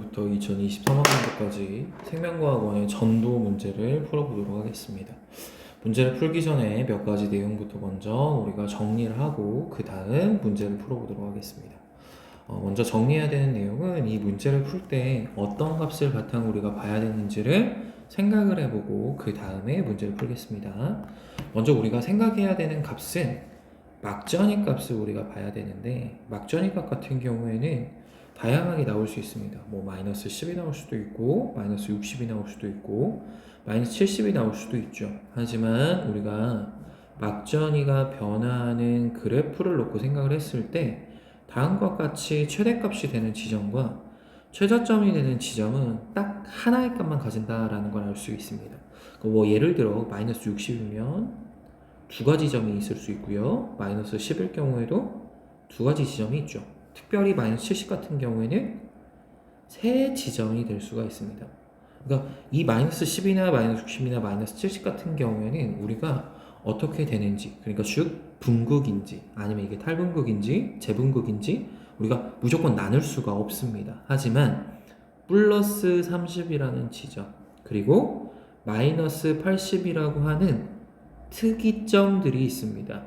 부터 2023학년도까지 생명과학원의 전도 문제를 풀어보도록 하겠습니다. 문제를 풀기 전에 몇 가지 내용부터 먼저 우리가 정리를 하고 그 다음 문제를 풀어보도록 하겠습니다. 먼저 정리해야 되는 내용은 이 문제를 풀 때 어떤 값을 바탕으로 우리가 봐야 되는지를 생각을 해보고 그 다음에 문제를 풀겠습니다. 먼저 우리가 생각해야 되는 값은 막전위 값을 우리가 봐야 되는데, 막전위 값 같은 경우에는 다양하게 나올 수 있습니다. 뭐 마이너스 10이 나올 수도 있고 마이너스 60이 나올 수도 있고 마이너스 70이 나올 수도 있죠. 하지만 우리가 막전위가 변화하는 그래프를 놓고 생각을 했을 때 다음과 같이 최대값이 되는 지점과 최저점이 되는 지점은 딱 하나의 값만 가진다라는 걸 알 수 있습니다. 뭐 예를 들어 마이너스 60이면 두 가지 점이 있을 수 있고요. 마이너스 10일 경우에도 두 가지 지점이 있죠. 특별히 마이너스 70 같은 경우에는 세 지점이 될 수가 있습니다. 그러니까 이 마이너스 10이나 마이너스 60이나 마이너스 70 같은 경우에는 우리가 어떻게 되는지, 그러니까 즉 분극인지 아니면 이게 탈분극인지 재분극인지 우리가 무조건 나눌 수가 없습니다. 하지만 플러스 30이라는 지점 그리고 마이너스 80이라고 하는 특이점들이 있습니다.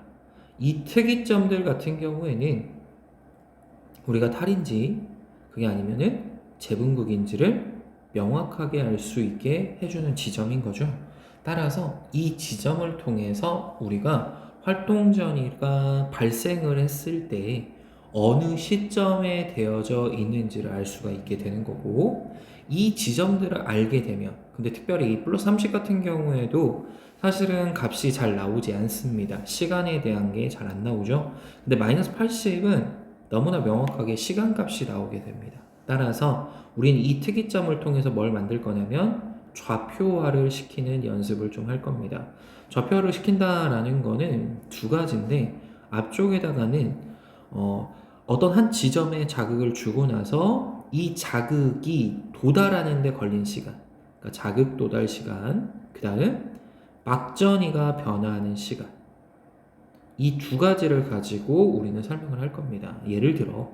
이 특이점들 같은 경우에는 우리가 탈인지 그게 아니면은 재분극인지를 명확하게 알 수 있게 해주는 지점인 거죠. 따라서 이 지점을 통해서 우리가 활동전이가 발생을 했을 때 어느 시점에 되어져 있는지를 알 수가 있게 되는 거고, 이 지점들을 알게 되면, 근데 특별히 이 플러스 30 같은 경우에도 사실은 값이 잘 나오지 않습니다. 시간에 대한 게 잘 안 나오죠. 근데 마이너스 80은 너무나 명확하게 시간값이 나오게 됩니다. 따라서 우리는 이 특이점을 통해서 뭘 만들 거냐면 좌표화를 시키는 연습을 좀 할 겁니다. 좌표화를 시킨다라는 거는 두 가지인데, 앞쪽에다가는 어떤 한 지점에 자극을 주고 나서 이 자극이 도달하는 데 걸린 시간, 그러니까 자극 도달 시간, 그 다음 막전이가 변화하는 시간, 이 두 가지를 가지고 우리는 설명을 할 겁니다. 예를 들어,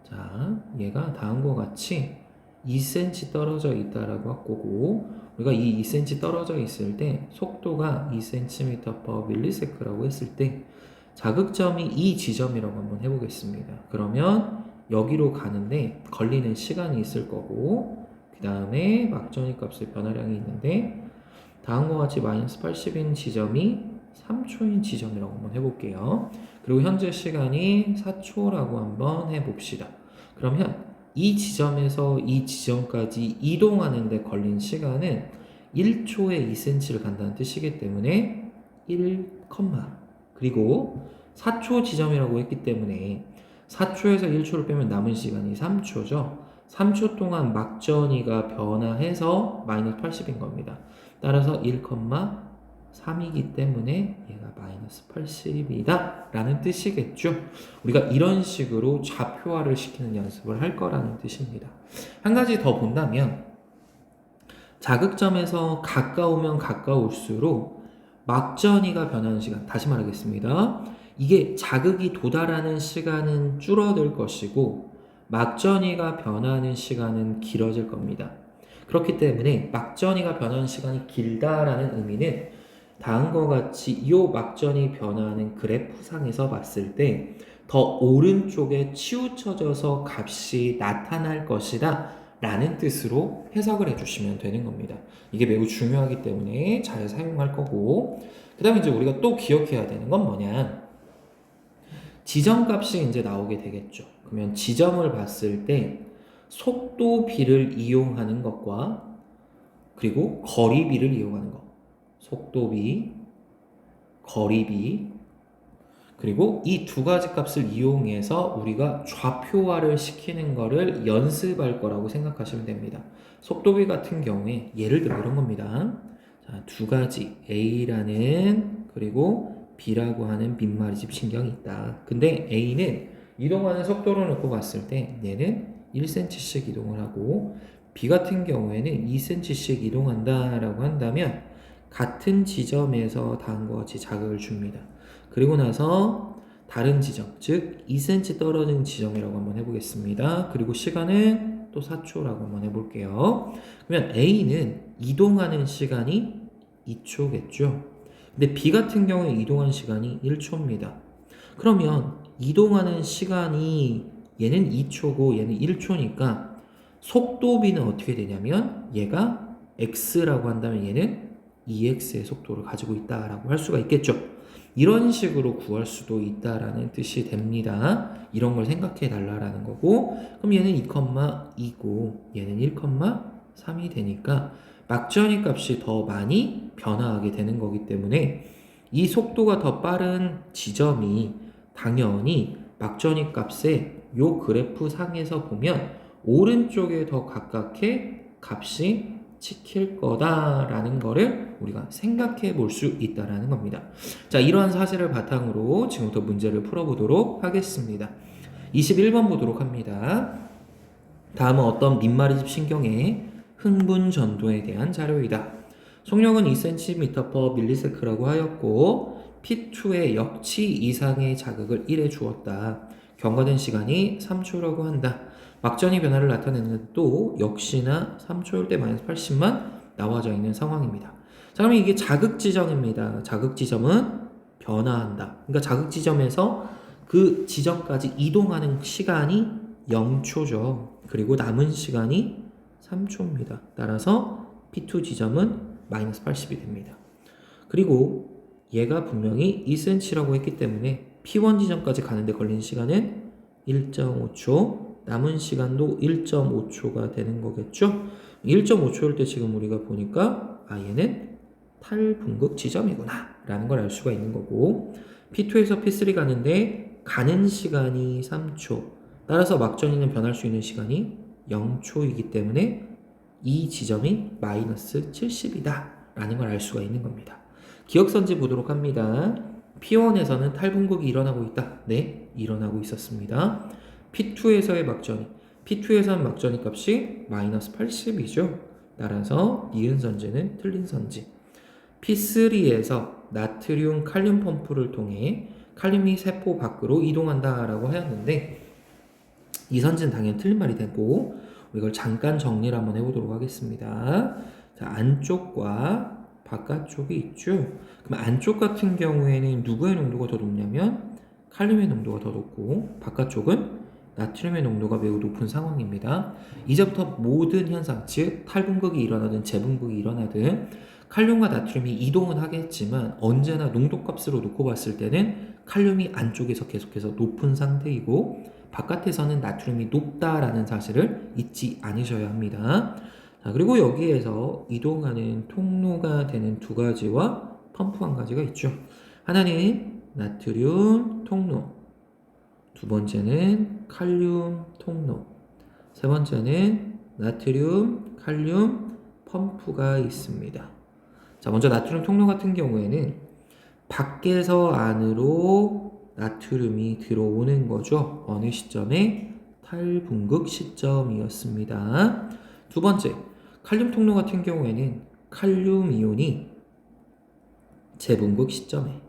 자, 얘가 다음과 같이 2cm 떨어져 있다라고 할 거고, 우리가 이 2cm 떨어져 있을 때 속도가 2cm/ms라고 했을 때 자극점이 이 지점이라고 한번 해보겠습니다. 그러면 여기로 가는데 걸리는 시간이 있을 거고, 그 다음에 막전위 값의 변화량이 있는데 다음과 같이 마이너스 80인 지점이 3초인 지점이라고 한번 해볼게요. 그리고 현재 시간이 4초라고 한번 해봅시다. 그러면 이 지점에서 이 지점까지 이동하는 데 걸린 시간은 1초에 2cm를 간다는 뜻이기 때문에 1, 그리고 4초 지점이라고 했기 때문에 4초에서 1초를 빼면 남은 시간이 3초죠. 3초 동안 막전이가 변화해서 마이너스 80인 겁니다. 따라서 1,3이기 때문에 얘가 마이너스 80이다 라는 뜻이겠죠. 우리가 이런 식으로 좌표화를 시키는 연습을 할 거라는 뜻입니다. 한 가지 더 본다면 자극점에서 가까우면 가까울수록 막전이가 변하는 시간, 다시 말하겠습니다. 이게 자극이 도달하는 시간은 줄어들 것이고 막전이가 변하는 시간은 길어질 겁니다. 그렇기 때문에 막전이가 변하는 시간이 길다라는 의미는 다음과 같이 이 막전이 변화하는 그래프상에서 봤을 때 더 오른쪽에 치우쳐져서 값이 나타날 것이다 라는 뜻으로 해석을 해주시면 되는 겁니다. 이게 매우 중요하기 때문에 잘 사용할 거고, 그 다음에 이제 우리가 또 기억해야 되는 건 뭐냐, 지점값이 이제 나오게 되겠죠. 그러면 지점을 봤을 때 속도비를 이용하는 것과 그리고 거리비를 이용하는 것, 속도비, 거리비, 그리고 이 두 가지 값을 이용해서 우리가 좌표화를 시키는 거를 연습할 거라고 생각하시면 됩니다. 속도비 같은 경우에 예를 들어 이런 겁니다. 자, 두 가지 A라는 그리고 B라고 하는 빈말이집 신경이 있다. 근데 A는 이동하는 속도를 놓고 봤을 때 얘는 1cm씩 이동을 하고 B 같은 경우에는 2cm씩 이동한다라고 한다면 같은 지점에서 다음과 같이 자극을 줍니다. 그리고 나서 다른 지점, 즉 2cm 떨어진 지점이라고 한번 해보겠습니다. 그리고 시간은 또 4초라고 한번 해볼게요. 그러면 A는 이동하는 시간이 2초겠죠. 근데 B 같은 경우에 이동하는 시간이 1초입니다. 그러면 이동하는 시간이 얘는 2초고 얘는 1초니까 속도 B는 어떻게 되냐면 얘가 X라고 한다면 얘는 2X의 속도를 가지고 있다라고 할 수가 있겠죠. 이런 식으로 구할 수도 있다라는 뜻이 됩니다. 이런 걸 생각해 달라라는 거고, 그럼 얘는 2,2고 얘는 1,3이 되니까 막전위 값이 더 많이 변화하게 되는 거기 때문에 이 속도가 더 빠른 지점이 당연히 막전위 값의 요 그래프 상에서 보면 오른쪽에 더 가깝게 값이 찍힐 거다라는 거를 우리가 생각해 볼 수 있다라는 겁니다. 자, 이러한 사실을 바탕으로 지금부터 문제를 풀어보도록 하겠습니다. 21번 보도록 합니다. 다음은 어떤 민마리집 신경의 흥분 전도에 대한 자료이다. 속력은 2cm/ms라고 하였고 P2의 역치 이상의 자극을 1에 주었다. 경과된 시간이 3초라고 한다. 막전위 변화를 나타내는 또 역시나 3초일 때 -80만 나와져 있는 상황입니다. 자, 그럼 이게 자극 지점입니다. 자극 지점은 변화한다. 그러니까 자극 지점에서 그 지점까지 이동하는 시간이 0초죠. 그리고 남은 시간이 3초입니다. 따라서 P2 지점은 -80이 됩니다. 그리고 얘가 분명히 2cm라고 했기 때문에 P1 지점까지 가는데 걸린 시간은 1.5초, 남은 시간도 1.5초가 되는 거겠죠? 1.5초일 때 지금 우리가 보니까 얘는 탈분극 지점이구나 라는 걸 알 수가 있는 거고, P2에서 P3 가는데 가는 시간이 3초, 따라서 막전위는 변할 수 있는 시간이 0초이기 때문에 이 지점이 -70이다 라는 걸 알 수가 있는 겁니다. 기억선지 보도록 합니다. P1에서는 탈분극이 일어나고 있다. 네, 일어나고 있었습니다. P2에서의 막전위, P2에서는 막전위 값이 -80이죠. 따라서 니은 선지는 틀린 선지. P3에서 나트륨 칼륨 펌프를 통해 칼륨이 세포 밖으로 이동한다 라고 하였는데 이 선지는 당연히 틀린 말이 되고 이걸 잠깐 정리를 한번 해보도록 하겠습니다. 자, 안쪽과 바깥쪽이 있죠. 그럼 안쪽 같은 경우에는 누구의 농도가 더 높냐면 칼륨의 농도가 더 높고 바깥쪽은 나트륨의 농도가 매우 높은 상황입니다. 이제부터 모든 현상, 즉 탈분극이 일어나든 재분극이 일어나든 칼륨과 나트륨이 이동은 하겠지만 언제나 농도값으로 놓고 봤을 때는 칼륨이 안쪽에서 계속해서 높은 상태이고 바깥에서는 나트륨이 높다라는 사실을 잊지 않으셔야 합니다. 자, 그리고 여기에서 이동하는 통로가 되는 두 가지와 펌프 한 가지가 있죠. 하나는 나트륨 통로, 두 번째는 칼륨 통로, 세 번째는 나트륨, 칼륨 펌프가 있습니다. 자, 먼저 나트륨 통로 같은 경우에는 밖에서 안으로 나트륨이 들어오는 거죠. 어느 시점에? 탈분극 시점이었습니다. 두 번째, 칼륨 통로 같은 경우에는 칼륨 이온이 재분극 시점에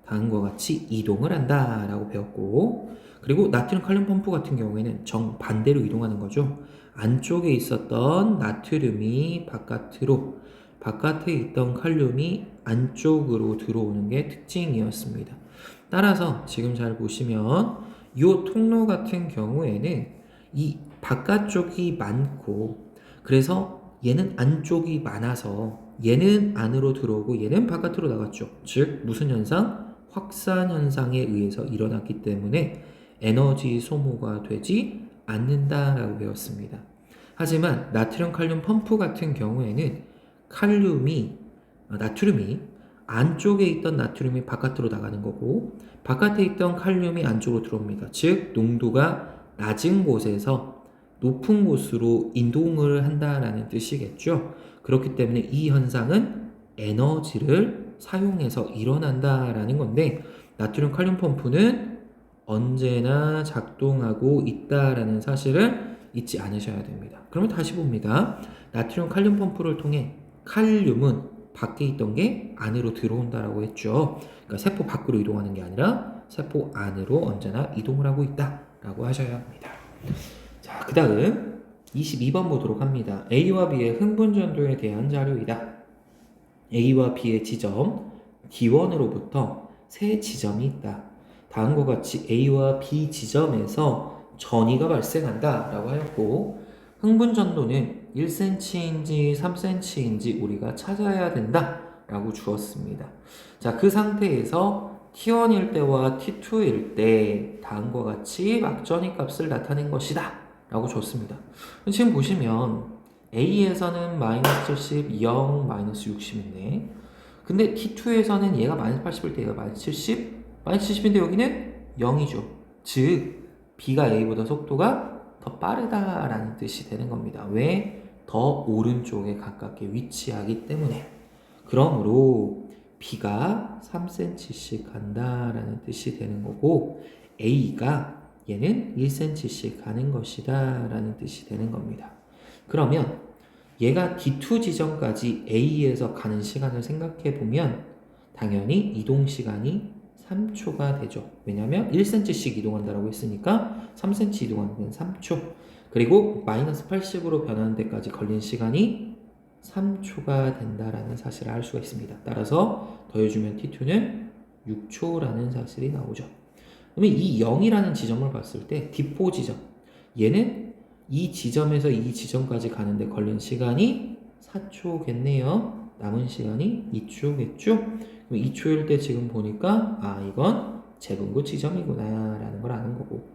다음과 같이 이동을 한다 라고 배웠고, 그리고 나트륨 칼륨 펌프 같은 경우에는 정반대로 이동하는 거죠. 안쪽에 있었던 나트륨이 바깥으로, 바깥에 있던 칼륨이 안쪽으로 들어오는 게 특징이었습니다. 따라서 지금 잘 보시면 이 통로 같은 경우에는 이 바깥쪽이 많고, 그래서 얘는 안쪽이 많아서 얘는 안으로 들어오고 얘는 바깥으로 나갔죠. 즉 무슨 현상? 확산 현상에 의해서 일어났기 때문에 에너지 소모가 되지 않는다라고 배웠습니다. 하지만 나트륨 칼륨 펌프 같은 경우에는 나트륨이 안쪽에 있던 나트륨이 바깥으로 나가는 거고 바깥에 있던 칼륨이 안쪽으로 들어옵니다. 즉 농도가 낮은 곳에서 높은 곳으로 이동을 한다라는 뜻이겠죠. 그렇기 때문에 이 현상은 에너지를 사용해서 일어난다라는 건데 나트륨 칼륨 펌프는 언제나 작동하고 있다라는 사실을 잊지 않으셔야 됩니다. 그러면 다시 봅니다. 나트륨 칼륨 펌프를 통해 칼륨은 밖에 있던 게 안으로 들어온다라고 했죠. 그러니까 세포 밖으로 이동하는 게 아니라 세포 안으로 언제나 이동을 하고 있다라고 하셔야 합니다. 자, 그 다음 22번 보도록 합니다. A와 B의 흥분전도에 대한 자료이다. A와 B의 지점 D1으로부터 세 지점이 있다. 다음과 같이 A와 B 지점에서 전이가 발생한다 라고 하였고, 흥분전도는 1cm인지 3cm인지 우리가 찾아야 된다 라고 주었습니다. 자, 그 상태에서 T1일 때와 T2일 때 다음과 같이 막전이 값을 나타낸 것이다 라고 줬습니다. 지금 보시면 A에서는 마이너스 70, 0, 마이너스 60인데, 근데 T2에서는 얘가 마이너스 80일 때 얘가 마이너스 70, 마이너스 70인데 여기는 0이죠. 즉 B가 A보다 속도가 더 빠르다라는 뜻이 되는 겁니다. 왜? 더 오른쪽에 가깝게 위치하기 때문에. 그러므로 B가 3cm씩 간다라는 뜻이 되는 거고, A가 얘는 1cm씩 가는 것이다 라는 뜻이 되는 겁니다. 그러면 얘가 D2 지점까지 A에서 가는 시간을 생각해 보면 당연히 이동 시간이 3초가 되죠. 왜냐하면 1cm씩 이동한다고 했으니까 3cm 이동하는 데는 3초. 그리고 마이너스 80으로 변하는 데까지 걸린 시간이 3초가 된다라는 사실을 알 수가 있습니다. 따라서 더해주면 T2는 6초라는 사실이 나오죠. 그러면 이 0이라는 지점을 봤을 때 D4 지점, 얘는 이 지점에서 이 지점까지 가는데 걸린 시간이 4초겠네요. 남은 시간이 2초겠죠? 그럼 2초일 때 지금 보니까 이건 제분구 지점이구나 라는 걸 아는 거고,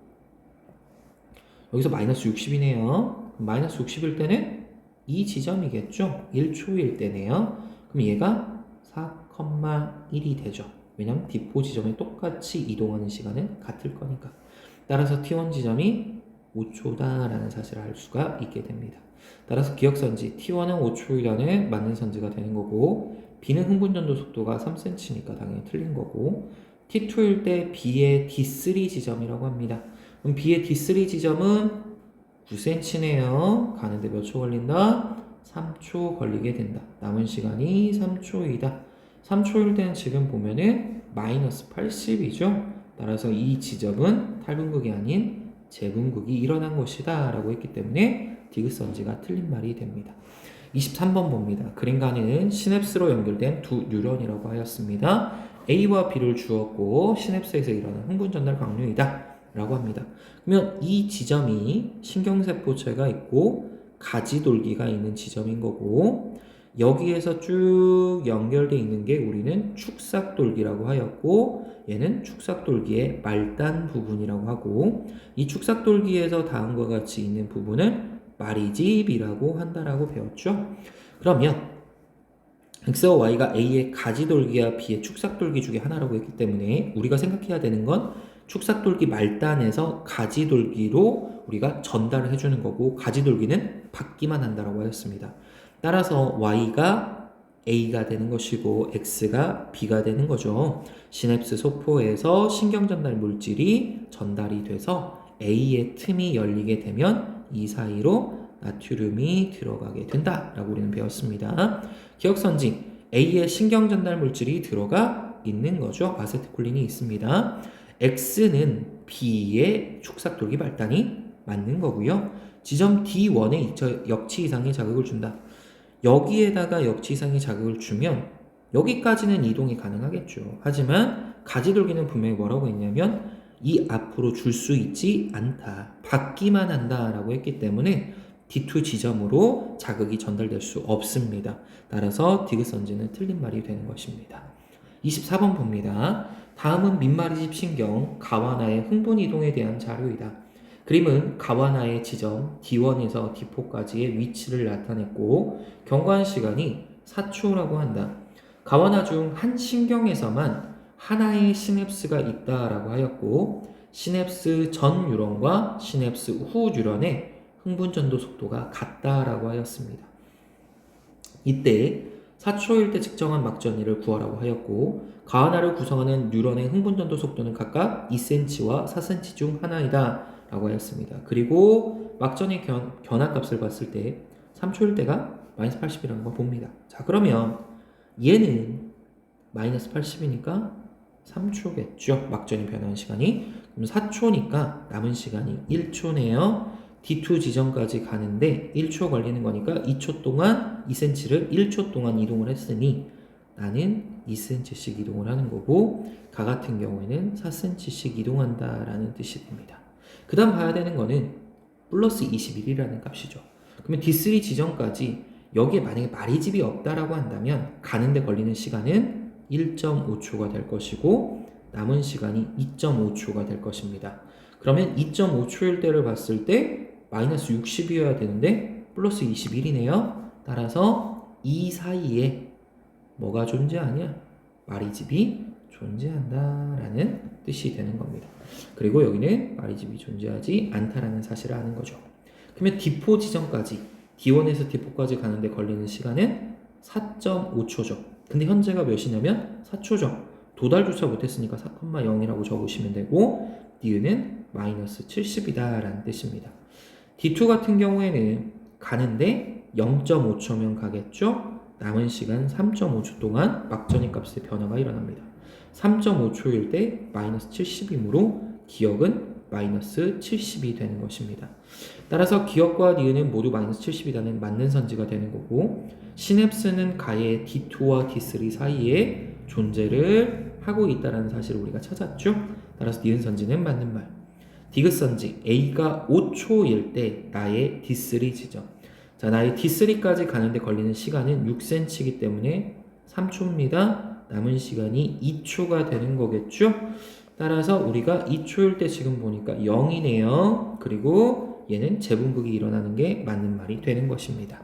여기서 마이너스 60이네요. 마이너스 60일 때는 이 지점이겠죠? 1초일 때네요. 그럼 얘가 4,1이 되죠. 왜냐면 D4 지점에 똑같이 이동하는 시간은 같을 거니까. 따라서 T1 지점이 5초다라는 사실을 알 수가 있게 됩니다. 따라서 기억선지 T1은 5초이라는 맞는 선지가 되는 거고, B는 흥분전도 속도가 3cm니까 당연히 틀린 거고, T2일 때 B의 D3 지점이라고 합니다. 그럼 B의 D3 지점은 9cm네요. 가는데 몇 초 걸린다? 3초 걸리게 된다. 남은 시간이 3초이다. 3초일 때는 지금 보면은 마이너스 80이죠. 따라서 이 지점은 탈분극이 아닌 재분극이 일어난 것이다 라고 했기 때문에 디귿선지가 틀린 말이 됩니다. 23번 봅니다. 그림가는 시냅스로 연결된 두 뉴런이라고 하였습니다. A와 B를 주었고 시냅스에서 일어나는 흥분전달 강류이다 라고 합니다. 그러면 이 지점이 신경세포체가 있고 가지돌기가 있는 지점인 거고, 여기에서 쭉 연결되어 있는 게 우리는 축삭돌기라고 하였고, 얘는 축삭돌기의 말단 부분이라고 하고, 이 축삭돌기에서 다음과 같이 있는 부분을 마리집이라고 한다라고 배웠죠. 그러면 X와 Y가 A의 가지돌기와 B의 축삭돌기 중에 하나라고 했기 때문에 우리가 생각해야 되는 건 축삭돌기 말단에서 가지돌기로 우리가 전달을 해주는 거고, 가지돌기는 받기만 한다라고 하였습니다. 따라서 Y가 A가 되는 것이고 X가 B가 되는 거죠. 시냅스 소포에서 신경전달 물질이 전달이 돼서 A의 틈이 열리게 되면 이 사이로 나트륨이 들어가게 된다라고 우리는 배웠습니다. 기억선지 A의 신경전달 물질이 들어가 있는 거죠. 아세트콜린이 있습니다. X는 B의 축삭돌기 말단이 맞는 거고요. 지점 D1에 역치 이상의 자극을 준다. 여기에다가 역치 이상의 자극을 주면 여기까지는 이동이 가능하겠죠. 하지만 가지돌기는 분명히 뭐라고 했냐면 이 앞으로 줄 수 있지 않다. 받기만 한다라고 했기 때문에 D2 지점으로 자극이 전달될 수 없습니다. 따라서 디귿선지는 틀린 말이 되는 것입니다. 24번 봅니다. 다음은 민마리집 신경 가와나의 흥분 이동에 대한 자료이다. 그림은 가와나의 지점 D1에서 D4까지의 위치를 나타냈고 경과한 시간이 4초라고 한다. 가와나 중 한 신경에서만 하나의 시냅스가 있다라고 하였고, 시냅스 전 뉴런과 시냅스 후 뉴런의 흥분전도 속도가 같다라고 하였습니다. 이때 4초일 때 측정한 막전이를 구하라고 하였고, 가와나를 구성하는 뉴런의 흥분전도 속도는 각각 2cm와 4cm 중 하나이다 라고 하였습니다. 그리고 막전의 견학값을 봤을 때 3초일 때가 마이너스 80이라는 걸 봅니다. 자, 그러면 얘는 마이너스 80이니까 3초겠죠. 막전이 변하는 시간이. 그럼 4초니까 남은 시간이 1초네요. D2 지점까지 가는데 1초 걸리는 거니까 2초 동안 2cm를 1초 동안 이동을 했으니 나는 2cm씩 이동을 하는 거고 가 같은 경우에는 4cm씩 이동한다라는 뜻이 됩니다. 그 다음 봐야 되는 거는 플러스 21이라는 값이죠. 그러면 D3 지점까지 여기에 만약에 마리집이 없다라고 한다면 가는데 걸리는 시간은 1.5초가 될 것이고 남은 시간이 2.5초가 될 것입니다. 그러면 2.5초일 때를 봤을 때 마이너스 60이어야 되는데 플러스 21이네요. 따라서 이 사이에 뭐가 존재하냐? 마리집이 존재한다라는 뜻이 되는 겁니다. 그리고 여기는 마리집이 존재하지 않다라는 사실을 아는 거죠. 그러면 D4 지점까지 D1에서 D4까지 가는데 걸리는 시간은 4.5초죠. 근데 현재가 몇이냐면 4초죠. 도달조차 못했으니까 4,0이라고 적으시면 되고 니은은 마이너스 70이다 라는 뜻입니다. D2 같은 경우에는 가는데 0.5초면 가겠죠. 남은 시간 3.5초 동안 막전이 값의 변화가 일어납니다. 3.5초일 때 마이너스 70이므로 기억은 마이너스 70이 되는 것입니다. 따라서 기억과 니은은 모두 마이너스 70이라는 맞는 선지가 되는 거고 시냅스는 가의 D2와 D3 사이에 존재를 하고 있다는 사실을 우리가 찾았죠. 따라서 니은 선지는 맞는 말. 디귿 선지 A가 5초일 때 나의 D3 지점. 자, 나의 D3까지 가는데 걸리는 시간은 6cm이기 때문에 3초입니다. 남은 시간이 2초가 되는 거겠죠. 따라서 우리가 2초일 때 지금 보니까 0이네요. 그리고 얘는 재분극이 일어나는 게 맞는 말이 되는 것입니다.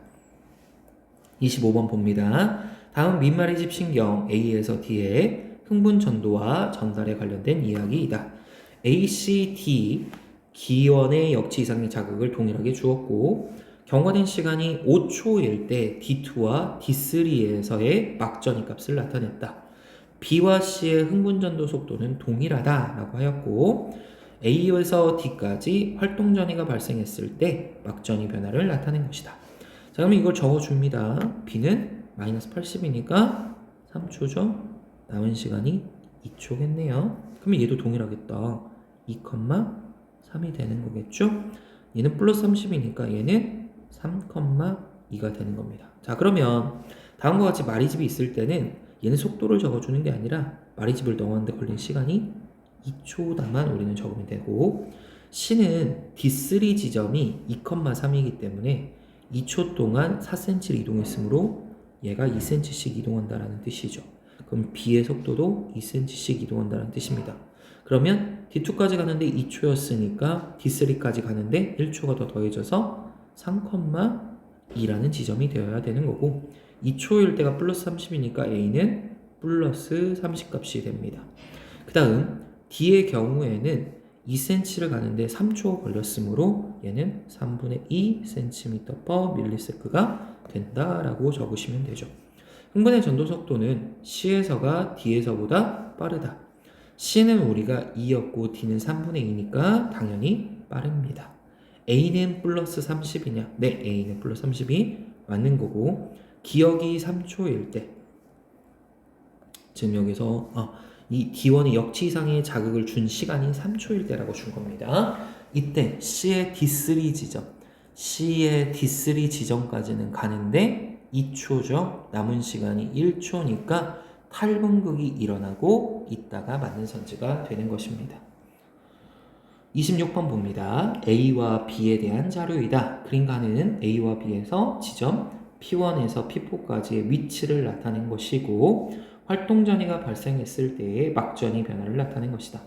25번 봅니다. 다음 민마리집 신경 A에서 D에 흥분 전도와 전달에 관련된 이야기이다. A, C, D 기원의 역치 이상의 자극을 동일하게 주었고 경과된 시간이 5초일 때 D2와 D3에서의 막전이 값을 나타냈다. B와 C의 흥분전도 속도는 동일하다라고 하였고 A에서 D까지 활동전이가 발생했을 때 막전이 변화를 나타낸 것이다. 자, 그러면 이걸 적어줍니다. B는 마이너스 80이니까 3초죠. 남은 시간이 2초겠네요. 그러면 얘도 동일하겠다. 2,3이 되는 거겠죠. 얘는 플러스 30이니까 얘는 3,2가 되는 겁니다. 자, 그러면 다음과 같이 마리집이 있을 때는 얘는 속도를 적어주는 게 아니라 마리집을 넣었는데 걸린 시간이 2초다만 우리는 적으면 되고 C는 D3 지점이 2,3이기 때문에 2초 동안 4cm를 이동했으므로 얘가 2cm씩 이동한다는 뜻이죠. 그럼 B의 속도도 2cm씩 이동한다는 뜻입니다. 그러면 D2까지 가는데 2초였으니까 D3까지 가는데 1초가 더 더해져서 3,2라는 지점이 되어야 되는 거고 2초일 때가 플러스 30이니까 A는 플러스 30 값이 됩니다. 그 다음 D의 경우에는 2cm를 가는데 3초 걸렸으므로 얘는 3분의 2 cm/ms가 된다라고 적으시면 되죠. 흥분의 전도 속도는 C에서가 D에서보다 빠르다. C는 우리가 2였고 D는 3분의 2니까 당연히 빠릅니다. A는 플러스 30이냐? 네, A는 플러스 30이 맞는 거고 기억이 3초일 때 지금 여기서 이 D1의 역치 이상의 자극을 준 시간이 3초일 때라고 준 겁니다. 이때 C의 D3 지점 C의 D3 지점까지는 가는데 2초죠. 남은 시간이 1초니까 탈분극이 일어나고 있다가 맞는 선지가 되는 것입니다. 26번 봅니다. A와 B에 대한 자료이다. 그림가는 A와 B에서 지점 P1에서 P4까지의 위치를 나타낸 것이고 활동전이가 발생했을 때의 막전이 변화를 나타낸 것이다.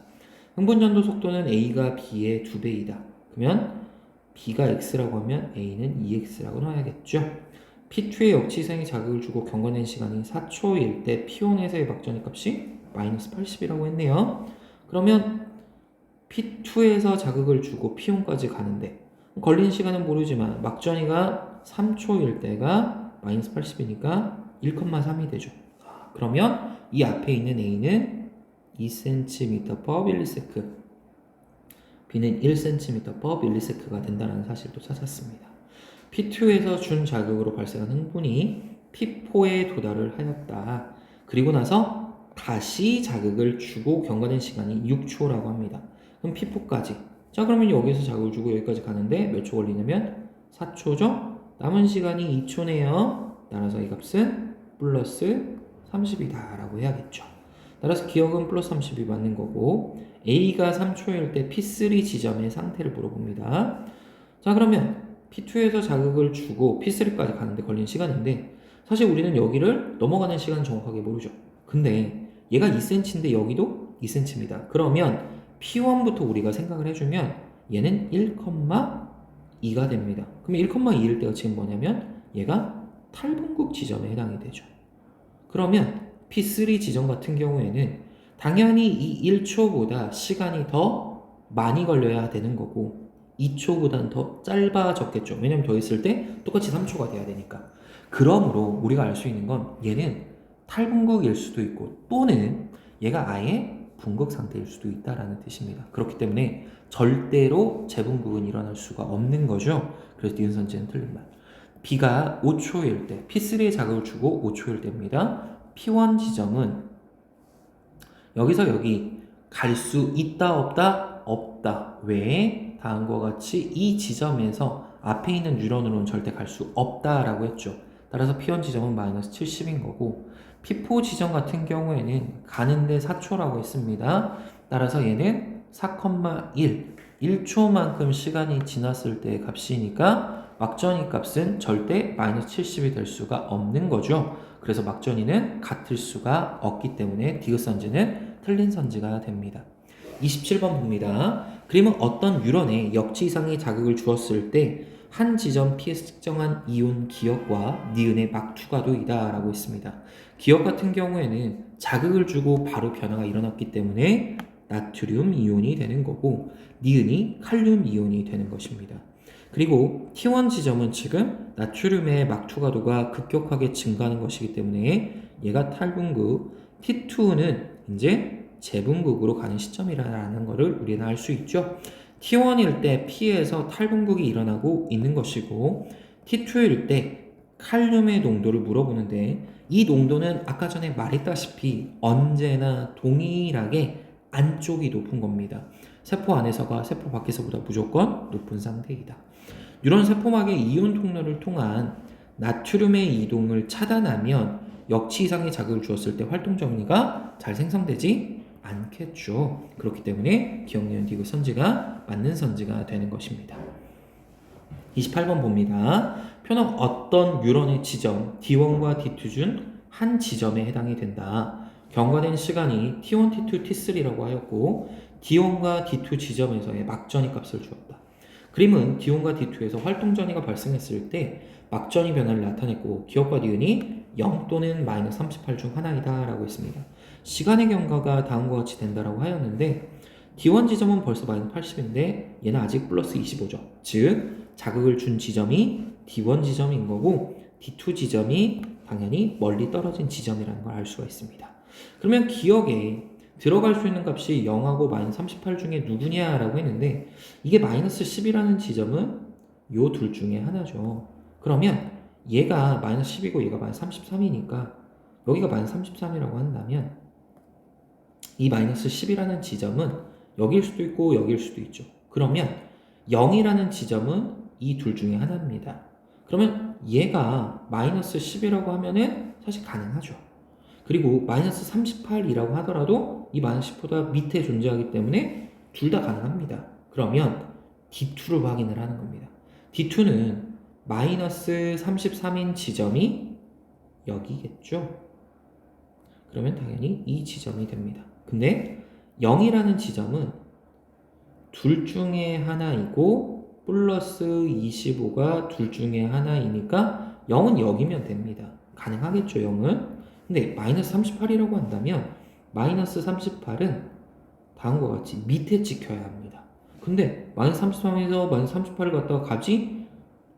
흥분전도 속도는 A가 B의 2배이다. 그러면 B가 X라고 하면 A는 2X라고 넣어야겠죠. P2의 역치생의 자극을 주고 경과된 시간이 4초일 때 P1에서의 막전의 값이 마이너스 80이라고 했네요. 그러면 P2에서 자극을 주고 P1까지 가는데 걸린 시간은 모르지만 막전이가 3초일 때가 마이너스 80이니까 1,3이 되죠. 그러면 이 앞에 있는 A는 2cm/ms, B는 1cm/ms가 된다는 사실도 찾았습니다. P2에서 준 자극으로 발생한 흥분이 P4에 도달을 하였다. 그리고 나서 다시 자극을 주고 경과된 시간이 6초라고 합니다. 그럼 P4까지 자, 그러면 여기서 자극을 주고 여기까지 가는데 몇 초 걸리냐면 4초죠? 남은 시간이 2초네요. 따라서 이 값은 플러스 30이다 라고 해야겠죠. 따라서 기억은 플러스 30이 맞는 거고, A가 3초일 때 P3 지점의 상태를 물어봅니다. 자, 그러면 P2에서 자극을 주고 P3까지 가는데 걸린 시간인데, 사실 우리는 여기를 넘어가는 시간 정확하게 모르죠. 근데 얘가 2cm인데 여기도 2cm입니다. 그러면 P1부터 우리가 생각을 해주면 얘는 1,2가 됩니다. 그럼 1,2일 때가 지금 뭐냐면 얘가 탈분극 지점에 해당이 되죠. 그러면 P3 지점 같은 경우에는 당연히 이 1초보다 시간이 더 많이 걸려야 되는 거고 2초보다는 더 짧아졌겠죠. 왜냐면 더 있을 때 똑같이 3초가 돼야 되니까. 그러므로 우리가 알 수 있는 건 얘는 탈분극일 수도 있고 또는 얘가 아예 분극 상태일 수도 있다라는 뜻입니다. 그렇기 때문에 절대로 재분극은 일어날 수가 없는 거죠. 그래서 니은 선지는 틀린 말. B가 5초일 때, P3에 자극을 주고 5초일 때입니다. P1 지점은 여기서 여기 갈 수 있다 없다? 없다. 왜? 다음과 같이 이 지점에서 앞에 있는 뉴런으로는 절대 갈 수 없다라고 했죠. 따라서 P1 지점은 마이너스 70인 거고 P4 지점 같은 경우에는 가는데 4초라고 했습니다. 따라서 얘는 4,1 1초만큼 시간이 지났을 때의 값이니까 막전이 값은 절대 마이너스 70이 될 수가 없는 거죠. 그래서 막전이는 같을 수가 없기 때문에 디귿선지는 틀린 선지가 됩니다. 27번 봅니다. 그림은 어떤 뉴런에 역치 이상의 자극을 주었을 때 한 지점 P에서 측정한 이온 기억과 니은의 막투가도이다 라고 했습니다. 기억 같은 경우에는 자극을 주고 바로 변화가 일어났기 때문에 나트륨 이온이 되는 거고 니은이 칼륨 이온이 되는 것입니다. 그리고 T1 지점은 지금 나트륨의 막투가도가 급격하게 증가하는 것이기 때문에 얘가 탈분극, T2는 이제 재분극으로 가는 시점이라는 것을 우리는 알 수 있죠. T1일 때 P에서 탈분극이 일어나고 있는 것이고 T2일 때 칼륨의 농도를 물어보는데 이 농도는 아까 전에 말했다시피 언제나 동일하게 안쪽이 높은 겁니다. 세포 안에서가 세포 밖에서보다 무조건 높은 상태이다. 이런 세포막의 이온 통로를 통한 나트륨의 이동을 차단하면 역치 이상의 자극을 주었을 때 활동 정리가 잘 생성되지 않겠죠. 그렇기 때문에 기억, 니은, 디귿 선지가 맞는 선지가 되는 것입니다. 28번 봅니다. 표는 어떤 뉴런의 지점 D1과 D2 중 한 지점에 해당이 된다. 경과된 시간이 T1, T2, T3라고 하였고 D1과 D2 지점에서의 막전이 값을 주었다. 그림은 D1과 D2에서 활동 전이가 발생했을 때 막전이 변화를 나타냈고 기억과 니은이 0 또는 마이너스 38 중 하나이다 라고 했습니다. 시간의 경과가 다음과 같이 된다라고 하였는데 D1 지점은 벌써 마이너스 80인데 얘는 아직 플러스 25죠. 즉 자극을 준 지점이 D1 지점인 거고 D2 지점이 당연히 멀리 떨어진 지점이라는 걸 알 수가 있습니다. 그러면 기억에 들어갈 수 있는 값이 0하고 마이너스 38 중에 누구냐라고 했는데 이게 마이너스 10이라는 지점은 요 둘 중에 하나죠. 그러면 얘가 마이너스 10이고 얘가 마이너스 33이니까 여기가 마이너스 33이라고 한다면 이 마이너스 10이라는 지점은 여기일 수도 있고 여기일 수도 있죠. 그러면 0이라는 지점은 이 둘 중에 하나입니다. 그러면 얘가 마이너스 10이라고 하면은 사실 가능하죠. 그리고 마이너스 38이라고 하더라도 이 마이너스 10보다 밑에 존재하기 때문에 둘 다 가능합니다. 그러면 D2를 확인을 하는 겁니다. D2는 마이너스 33인 지점이 여기겠죠. 그러면 당연히 이 지점이 됩니다. 근데 0이라는 지점은 둘 중에 하나이고 플러스 25가 둘 중에 하나이니까 0은 여기면 됩니다. 가능하겠죠, 0은. 근데 마이너스 38이라고 한다면 마이너스 38은 다음과 같이 밑에 찍혀야 합니다. 근데 마이너스 33에서 마이너스 38을 갖다가 가지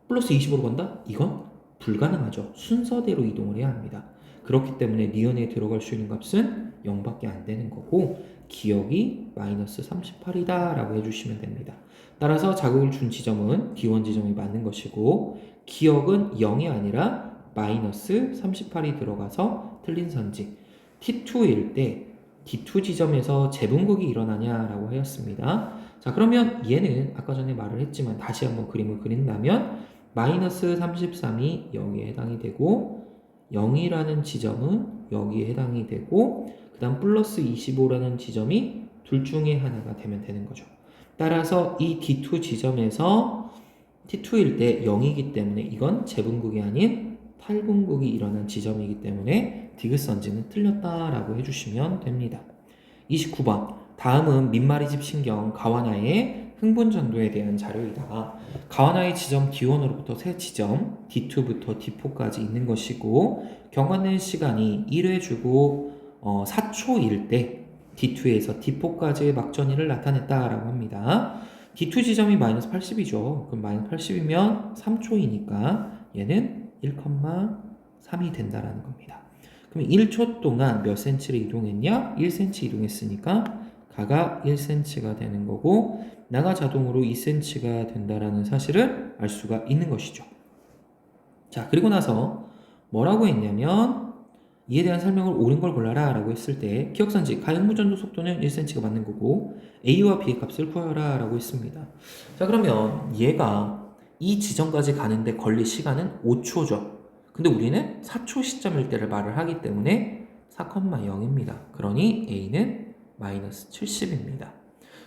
플러스 25로 간다? 이건 불가능하죠. 순서대로 이동을 해야 합니다. 그렇기 때문에 니은에 들어갈 수 있는 값은 0밖에 안 되는 거고 기억이 마이너스 38이다 라고 해주시면 됩니다. 따라서 자극을 준 지점은 D1 지점이 맞는 것이고 기억은 0이 아니라 마이너스 38이 들어가서 틀린 선지. T2일 때 D2 지점에서 재분극이 일어나냐라고 하였습니다. 자, 그러면 얘는 아까 전에 말을 했지만 다시 한번 그림을 그린다면 마이너스 33이 여기에 해당이 되고 0이라는 지점은 여기에 해당이 되고 그 다음 플러스 25라는 지점이 둘 중에 하나가 되면 되는 거죠. 따라서 이 D2 지점에서 T2일 때 0이기 때문에 이건 제분극이 아닌 탈분극이 일어난 지점이기 때문에 디귿선지는 틀렸다라고 해주시면 됩니다. 29번 다음은 민마리집 신경 가와나의 흥분전도에 대한 자료이다. 가와나의 지점 D1으로부터 세 지점 D2부터 D4까지 있는 것이고 경과된 시간이 1회 주고 4초일 때 D2에서 D4까지의 막전위를 나타냈다라고 합니다. D2 지점이 마이너스 80이죠. 그럼 마이너스 80이면 3초이니까 얘는 1,3이 된다라는 겁니다. 그럼 1초 동안 몇 cm를 이동했냐? 1cm 이동했으니까 가가 1cm가 되는 거고 나가 자동으로 2cm가 된다라는 사실을 알 수가 있는 것이죠. 자, 그리고 나서 뭐라고 했냐면 이에 대한 설명을 옳은 걸 골라라 라고 했을 때 기억선지 가형무전도 속도는 1cm가 맞는 거고 A와 B의 값을 구하라 라고 했습니다. 자, 그러면 얘가 이 지점까지 가는데 걸릴 시간은 5초죠. 근데 우리는 4초 시점일 때를 말을 하기 때문에 4,0입니다. 그러니 A는 마이너스 70입니다.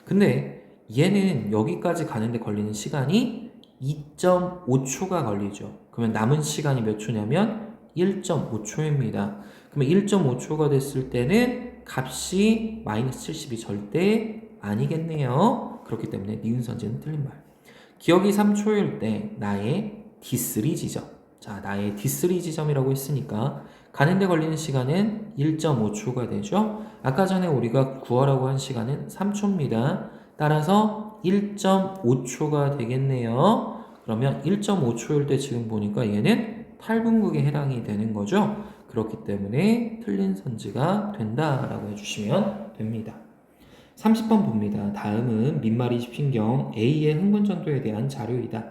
근데 얘는 여기까지 가는데 걸리는 시간이 2.5초가 걸리죠. 그러면 남은 시간이 몇 초냐면 1.5초입니다. 그러면 1.5초가 됐을 때는 값이 마이너스 70이 절대 아니겠네요. 그렇기 때문에 니은선지는 틀린 말. 기억이 3초일 때 나의 D3 지점. 자, 나의 D3 지점이라고 했으니까 가는데 걸리는 시간은 1.5초가 되죠. 아까 전에 우리가 구하라고 한 시간은 3초입니다. 따라서 1.5초가 되겠네요. 그러면 1.5초일 때 지금 보니까 얘는 탈분극에 해당이 되는 거죠. 그렇기 때문에 틀린 선지가 된다라고 해주시면 됩니다. 30번 봅니다. 다음은 민마리집 신경 A의 흥분전도에 대한 자료이다.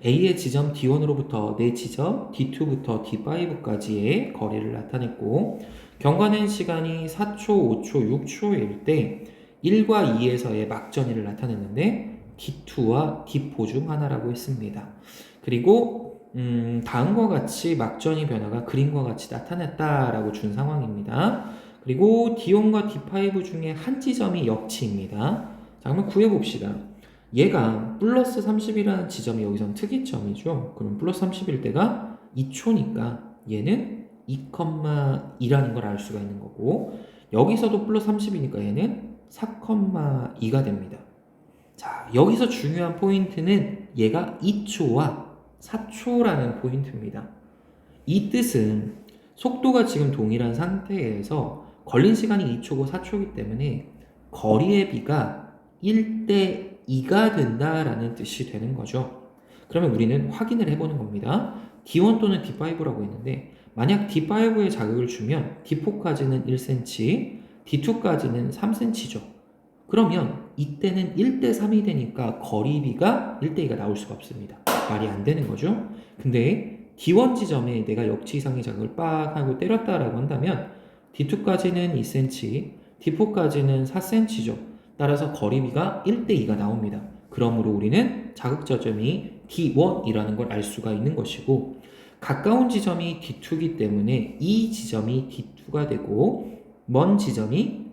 A의 지점 D1으로부터 네 지점 D2부터 D5까지의 거리를 나타냈고 경과된 시간이 4초, 5초, 6초일 때 1과 2에서의 막전위를 나타냈는데 D2와 D4 중 하나라고 했습니다. 그리고 다음과 같이 막전위 변화가 그림과 같이 나타났다라고 준 상황입니다. 그리고 D1과 D5 중에 한 지점이 역치입니다. 자, 그러면 구해봅시다. 얘가 플러스 30이라는 지점이 여기선 특이점이죠. 그럼 플러스 30일 때가 2초니까 얘는 2,2라는 걸 알 수가 있는 거고 여기서도 플러스 30이니까 얘는 4,2가 됩니다. 자, 여기서 중요한 포인트는 얘가 2초와 4초라는 포인트입니다. 이 뜻은 속도가 지금 동일한 상태에서 걸린 시간이 2초고 4초이기 때문에 거리의 비가 1대 2가 된다라는 뜻이 되는 거죠. 그러면 우리는 확인을 해보는 겁니다. D1 또는 D5라고 했는데 만약 D5에 자극을 주면 D4까지는 1cm, D2까지는 3cm죠. 그러면 이때는 1대 3이 되니까 거리비가 1대 2가 나올 수가 없습니다. 말이 안 되는 거죠. 근데 D1 지점에 내가 역치 이상의 자극을 빡 하고 때렸다라고 한다면 D2까지는 2cm, D4까지는 4cm죠. 따라서 거리비가 1대 2가 나옵니다. 그러므로 우리는 자극 저점이 D1이라는 걸 알 수가 있는 것이고 가까운 지점이 D2이기 때문에 이 지점이 D2가 되고 먼 지점이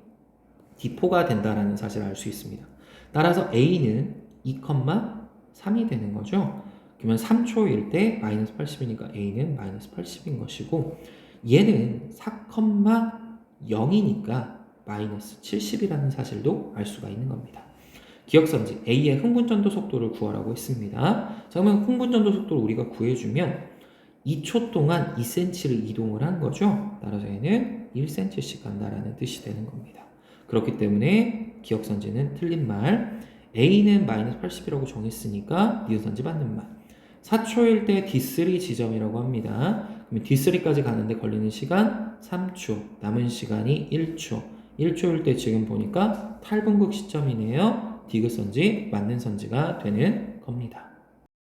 D4가 된다라는 사실을 알 수 있습니다. 따라서 A는 2,3이 되는 거죠. 그러면 3초일 때 마이너스 80이니까 A는 마이너스 80인 것이고 얘는 4,0이니까 마이너스 70이라는 사실도 알 수가 있는 겁니다. 기억선지 A의 흥분전도 속도를 구하라고 했습니다. 자, 그러면 흥분전도 속도를 우리가 구해주면 2초 동안 2cm를 이동을 한 거죠. 따라서 얘는 1cm씩 간다라는 뜻이 되는 겁니다. 그렇기 때문에 기억선지는 틀린 말, A는 마이너스 80이라고 정했으니까 니은선지 맞는 말. 4초일 때 D3 지점이라고 합니다. 그러면 D3까지 가는데 걸리는 시간 3초, 남은 시간이 1초. 1초일 때 지금 보니까 탈분극 시점이네요. 디귿선지, 맞는 선지가 되는 겁니다.